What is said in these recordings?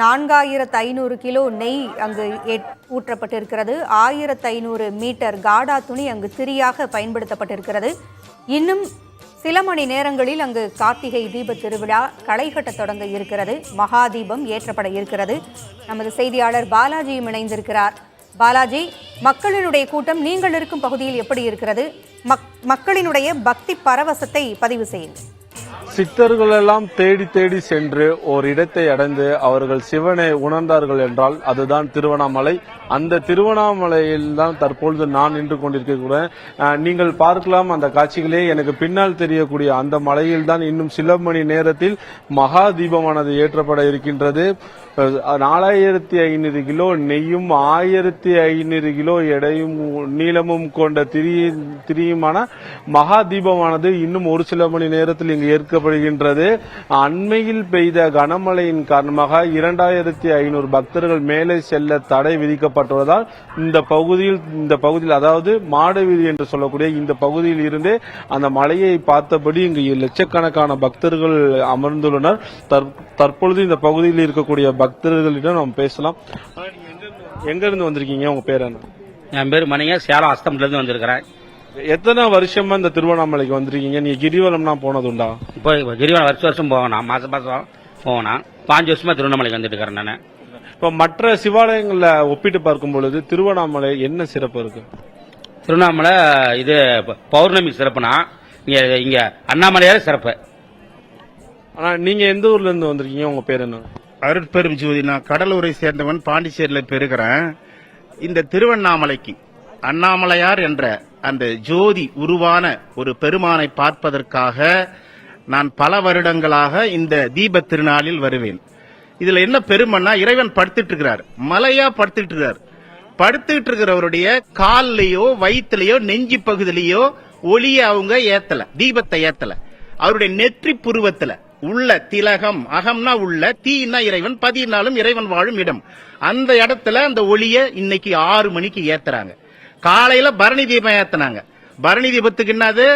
4500 kilo நெய் அங்கு ஊற்றப்பட்டிருக்கிறது. 1500 metre காடா துணி அங்கு திரியாக பயன்படுத்தப்பட்டிருக்கிறது. இன்னும் சில மணி நேரங்களில் அங்கு கார்த்திகை தீப திருவிழா களைகட்ட தொடங்க இருக்கிறது. மகா தீபம் ஏற்றப்பட இருக்கிறது. நமது செய்தியாளர் பாலாஜியும் இணைந்திருக்கிறார். பாலாஜி, மக்களினுடைய கூட்டம் நீங்கள் இருக்கும் பகுதியில் எப்படி இருக்கிறது? மக்களினுடைய பக்தி பரவசத்தை பதிவு செய்யுங்கள். சித்தர்கள் எல்லாம் தேடி தேடி சென்று ஒரு இடத்தை அடைந்து அவர்கள் சிவனை உணர்ந்தார்கள் என்றால் அதுதான் திருவண்ணாமலை. அந்த திருவண்ணாமலையில் தான் தற்பொழுது நான் நின்று கொண்டிருக்கிறேன். நீங்கள் பார்க்கலாம் அந்த காட்சிகளே. எனக்கு பின்னால் தெரியக்கூடிய அந்த மலையில் தான் இன்னும் சில மணி நேரத்தில் மகா தீபமானது ஏற்றப்பட இருக்கின்றது. 4500 கிலோ நெய்யும் 1500 கிலோ எடையும் நீளமும் கொண்ட திரியுமான மகா தீபமானது இன்னும் ஒரு சில மணி நேரத்தில் இங்கு ஏற்கப்படுகின்றது. அண்மையில் பெய்த கனமழையின் காரணமாக 2500 பக்தர்கள் மேலே செல்ல தடை விதிக்கப்பட்டுள்ளதால் இந்த பகுதியில் அதாவது மாடவீதி என்று சொல்லக்கூடிய இந்த பகுதியில் இருந்தே அந்த மலையை பார்த்தபடி இங்கு லட்சக்கணக்கான பக்தர்கள் அமர்ந்துள்ளனர். தற்பொழுது இந்த பகுதியில் இருக்கக்கூடிய பக்தர்களிடம் நாம் பேசலாம். எங்க இருந்து வந்திருக்கீங்க? உங்க பேர் என்ன? என் பேர் மணிங்க. சேலம் அஸ்தம்பட்டில இருந்து வந்திருக்கிறேன். எத்தனை வருஷமா இந்த திருவண்ணாமலைக்கு வந்திருக்கீங்க? நீங்க கிரிவலம்னா போனது உண்டா? இப்போ கிரிவலம் வருஷம் போகணும். மாசம் போகணும். 5 வருஷமா திருவண்ணாமலைக்கு வந்துட்டு இருக்கிறேன் நான். இப்ப மற்ற சிவாலயங்கள்ல ஒப்பிட்டு பார்க்கும் பொழுது திருவண்ணாமலை என்ன சிறப்பு இருக்கு? திருவண்ணாமலை இது பௌர்ணமி சிறப்புனா இங்க அண்ணாமலையார் சிறப்பு. ஆனா நீங்க எந்த ஊர்ல இருந்து வந்திருக்கீங்க? உங்க பேர் என்ன? அருட்பெரும் ஜோதி. நான் கடலூரை சேர்ந்தவன், பாண்டிச்சேரியில பெறுகிறேன். இந்த திருவண்ணாமலைக்கு அண்ணாமலையார் என்ற அந்த ஜோதி உருவான ஒரு பெருமானை பார்ப்பதற்காக நான் பல வருடங்களாக இந்த தீப திருநாளில் வருவேன். இதுல என்ன பெருமைன்னா, இறைவன் படுத்துட்டு இருக்கிறார், மலையா படுத்துட்டு இருக்கிறார். படுத்துட்டு இருக்கிறவருடைய கால்லயோ வயிற்றுலயோ நெஞ்சி பகுதியிலயோ ஒளிய அவங்க ஏத்தல, தீபத்தை ஏத்தல. அவருடைய நெற்றி புருவத்துல உள்ள திலகம், அகம்னா உள்ள, தீனா இறைவன், பதினாலும் இறைவன் வாழும் இடம். அந்த இடத்துல அந்த ஒளிய இன்னைக்கு 6 மணிக்கு ஏத்துறாங்க. காலையில பரணி தீபம் ஏத்தினாங்க. பரணி தீபத்துக்கு என்னது?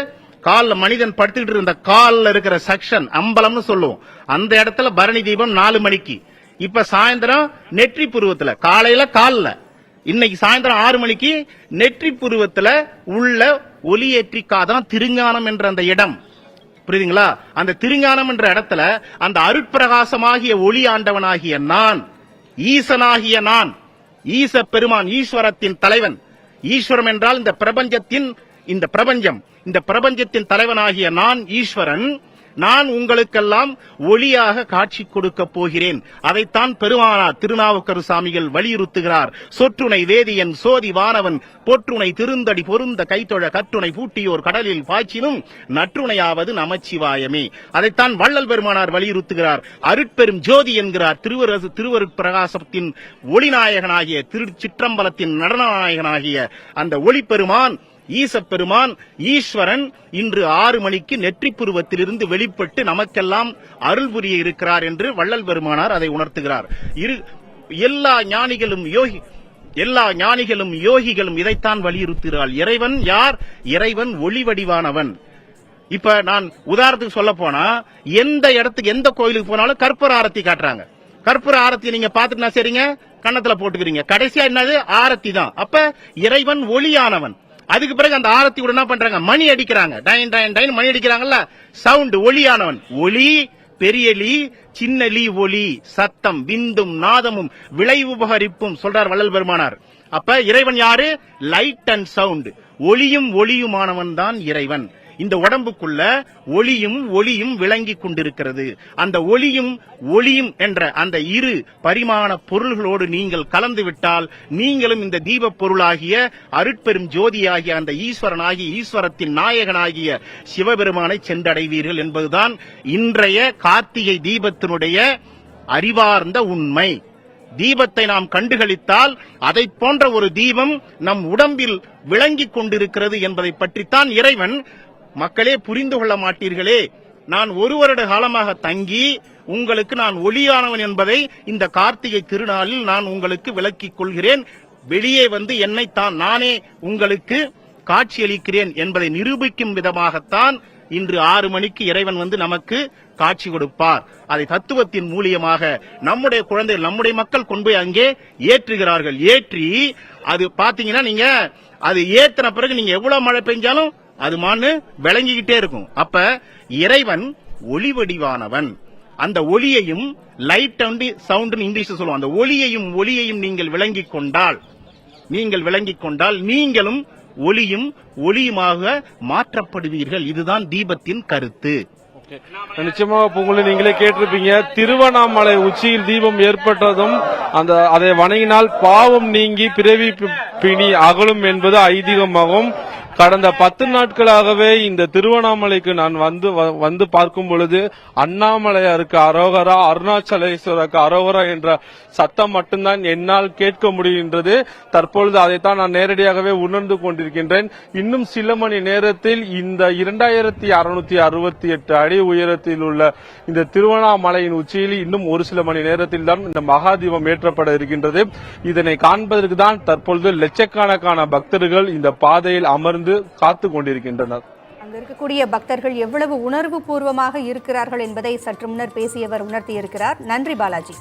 கால்ல மனிதன் படுத்துக்கிட்டு இருந்த கால்ல இருக்கிற செக்ஷன் அம்பலம்னு சொல்லுவோம். அந்த இடத்துல பரணி தீபம் 4 மணிக்கு. இப்ப சாயந்தரம் நெற்றி புருவத்துல, காலையில கால்ல, இன்னைக்கு சாயந்தரம் 6 மணிக்கு நெற்றி புருவத்துல உள்ள ஒளியேற்றிக்காதான் திருஞானம் என்ற அந்த இடம். புரியுதுங்களா? அந்த திருஞானம் என்ற இடத்துல அந்த அருட்பிரகாசமாகிய ஒளி ஆண்டவனாகிய நான், ஈசனாகிய நான், ஈச பெருமான், ஈஸ்வரத்தின் தலைவன். ஈஸ்வரம் என்றால் இந்த பிரபஞ்சத்தின் தலைவனாகிய நான் ஈஸ்வரன். நான் உங்களுக்கெல்லாம் ஒளியாக காட்சி கொடுக்க போகிறேன். அதைத்தான் பெருமானார் திருநாவுக்கரு சாமிகள் வலியுறுத்துகிறார். சொற்றுணை வேதியன் சோதி வானவன் பொற்றுணை திருந்தடி பொருந்த கைத்தொழ கற்றுணை பூட்டியோர் கடலில் பாய்ச்சினும் நற்றுணையாவது நமச்சிவாயமே. அதைத்தான் வள்ளல் பெருமானார் வலியுறுத்துகிறார். அருட்பெரும் ஜோதி என்கிறார். திருவருட்பிரகாசத்தின் ஒளிநாயகனாகிய திருச்சிற்றம்பலத்தின் நடனநாயகனாகிய அந்த ஒளிப்பெருமான், ஈசப்பெருமான், ஈஸ்வரன் இன்று 6 மணிக்கு நெற்றி புருவத்திலிருந்து வெளிப்பட்டு நமக்கெல்லாம் அருள் புரிய இருக்கிறார் என்று வள்ளல் பெருமானார் அதை உணர்த்துகிறார். எல்லா ஞானிகளும் யோகிகளும் இதைத்தான் வலியுறுத்துகிறார். இறைவன் யார்? இறைவன் ஒளி வடிவானவன். இப்ப நான் உதாரணத்துக்கு சொல்ல போனா, எந்த இடத்துக்கு, எந்த கோயிலுக்கு போனாலும் கற்பூர ஆரத்தி காட்டுறாங்க. கற்பூர ஆரத்தி நீங்க பாத்துட்டா சரிங்க, கன்னத்துல போட்டுக்கிறீங்க. கடைசியா என்னது? ஆரத்தி தான். அப்ப இறைவன் ஒளியானவன். அதுக்கு பிறகு அந்த ஆரத்தி என்ன பண்றாங்க? மணி அடிக்கிறாங்க. டைன் டைன் டைன் மணி அடிக்கிறாங்கல்ல, சவுண்ட். ஒளியானவன். ஒளி, பெரிய லீ, சின்ன லீ, ஒளி, சத்தம், விந்தும் நாதமும் விளைவுபகரிப்பும் சொல்றார் வள்ளல் பெருமானார். அப்ப இறைவன் யாரு? Light and sound. ஒளியுமானவன் தான் இறைவன். இந்த உடம்புக்குள்ள ஒளியும் விளங்கி கொண்டிருக்கிறது. அந்த ஒளியும் என்ற அந்த இரு பரிமாண பொருள்களோடு நீங்கள் கலந்து விட்டால் நீங்களும் இந்த தீப பொருளாகிய அருட்பெரும் ஜோதியாகிய அந்த ஈஸ்வரத்தின் நாயகனாகிய சிவபெருமானை சென்றடைவீர்கள் என்பதுதான் இன்றைய கார்த்திகை தீபத்தினுடைய அறிவார்ந்த உண்மை. தீபத்தை நாம் கண்டுகளித்தால் அதை போன்ற ஒரு தீபம் நம் உடம்பில் விளங்கிக் கொண்டிருக்கிறது என்பதை பற்றித்தான் இறைவன், மக்களே புரிந்து கொள்ள மாட்டீர்களே, நான் 1 வருட காலமாக தங்கி உங்களுக்கு நான் ஒளியானவன் என்பதை இந்த கார்த்திகை திருநாளில் நான் உங்களுக்கு விளக்கிக் கொள்கிறேன். வெளியே வந்து என்னைத்தான் நானே உங்களுக்கு காட்சியளிக்கிறேன் என்பதை நிரூபிக்கும் விதமாகத்தான் இன்று 6 மணிக்கு இறைவன் வந்து நமக்கு காட்சி கொடுப்பார். அதை தத்துவத்தின் மூலியமாக நம்முடைய குழந்தைகள், நம்முடைய மக்கள் கொண்டு போய் அங்கே ஏற்றுகிறார்கள். ஏற்றி அது பாத்தீங்கன்னா நீங்க அது ஏத்தின பிறகு நீங்க எவ்வளவு மழை பெஞ்சாலும் அது மான்னு விளங்கிக்கிட்டே இருக்கும். அப்ப இறைவன் ஒளி வடிவானவன். அந்த ஒளியையும் லைட் அண்ட் சவுண்ட் இங்கிலீஷ் சொல்லுவோம். அந்த ஒளியையும் நீங்கள் விளங்கிக் கொண்டால் நீங்களும் ஒளியுமாக மாற்றப்படுவீர்கள். இதுதான் தீபத்தின் கருத்து. நிச்சயமாக உங்களை நீங்களே கேட்டிருப்பீங்க. திருவண்ணாமலை உச்சியில் தீபம் ஏற்பட்டதும் அதை வணங்கினால் பாவம் நீங்கி பிறவி பிணி அகலும் என்பது ஐதீகமாகும். கடந்த 10 நாட்களாகவே இந்த திருவண்ணாமலைக்கு நான் வந்து பார்க்கும் பொழுது அண்ணாமலையாருக்கு அரோகரா, அருணாச்சலேஸ்வரருக்கு அரோகரா என்ற சத்தம் மட்டும்தான் என்னால் கேட்க முடிகின்றது. தற்பொழுது அதைத்தான் நான் நேரடியாகவே உணர்ந்து கொண்டிருக்கின்றேன். இன்னும் சில மணி நேரத்தில் இந்த 2668 அடி உயரத்தில் உள்ள இந்த திருவண்ணாமலையின் உச்சியில் இன்னும் ஒரு சில மணி நேரத்தில் தான் இந்த மகாதீபம் ஏற்றப்பட இருக்கின்றது. இதனை காண்பதற்கு தான் தற்பொழுது லட்சக்கணக்கான பக்தர்கள் இந்த பாதையில் அமர்ந்து காத்து கொண்டிருக்கின்றனர். அங்க இருக்கக்கூடிய பக்தர்கள் எவ்வளவு உணர்வு பூர்வமாக இருக்கிறார்கள் என்பதை சற்று முன்னர் பேசியவர் உணர்த்தியிருக்கிறார். நன்றி பாலாஜி.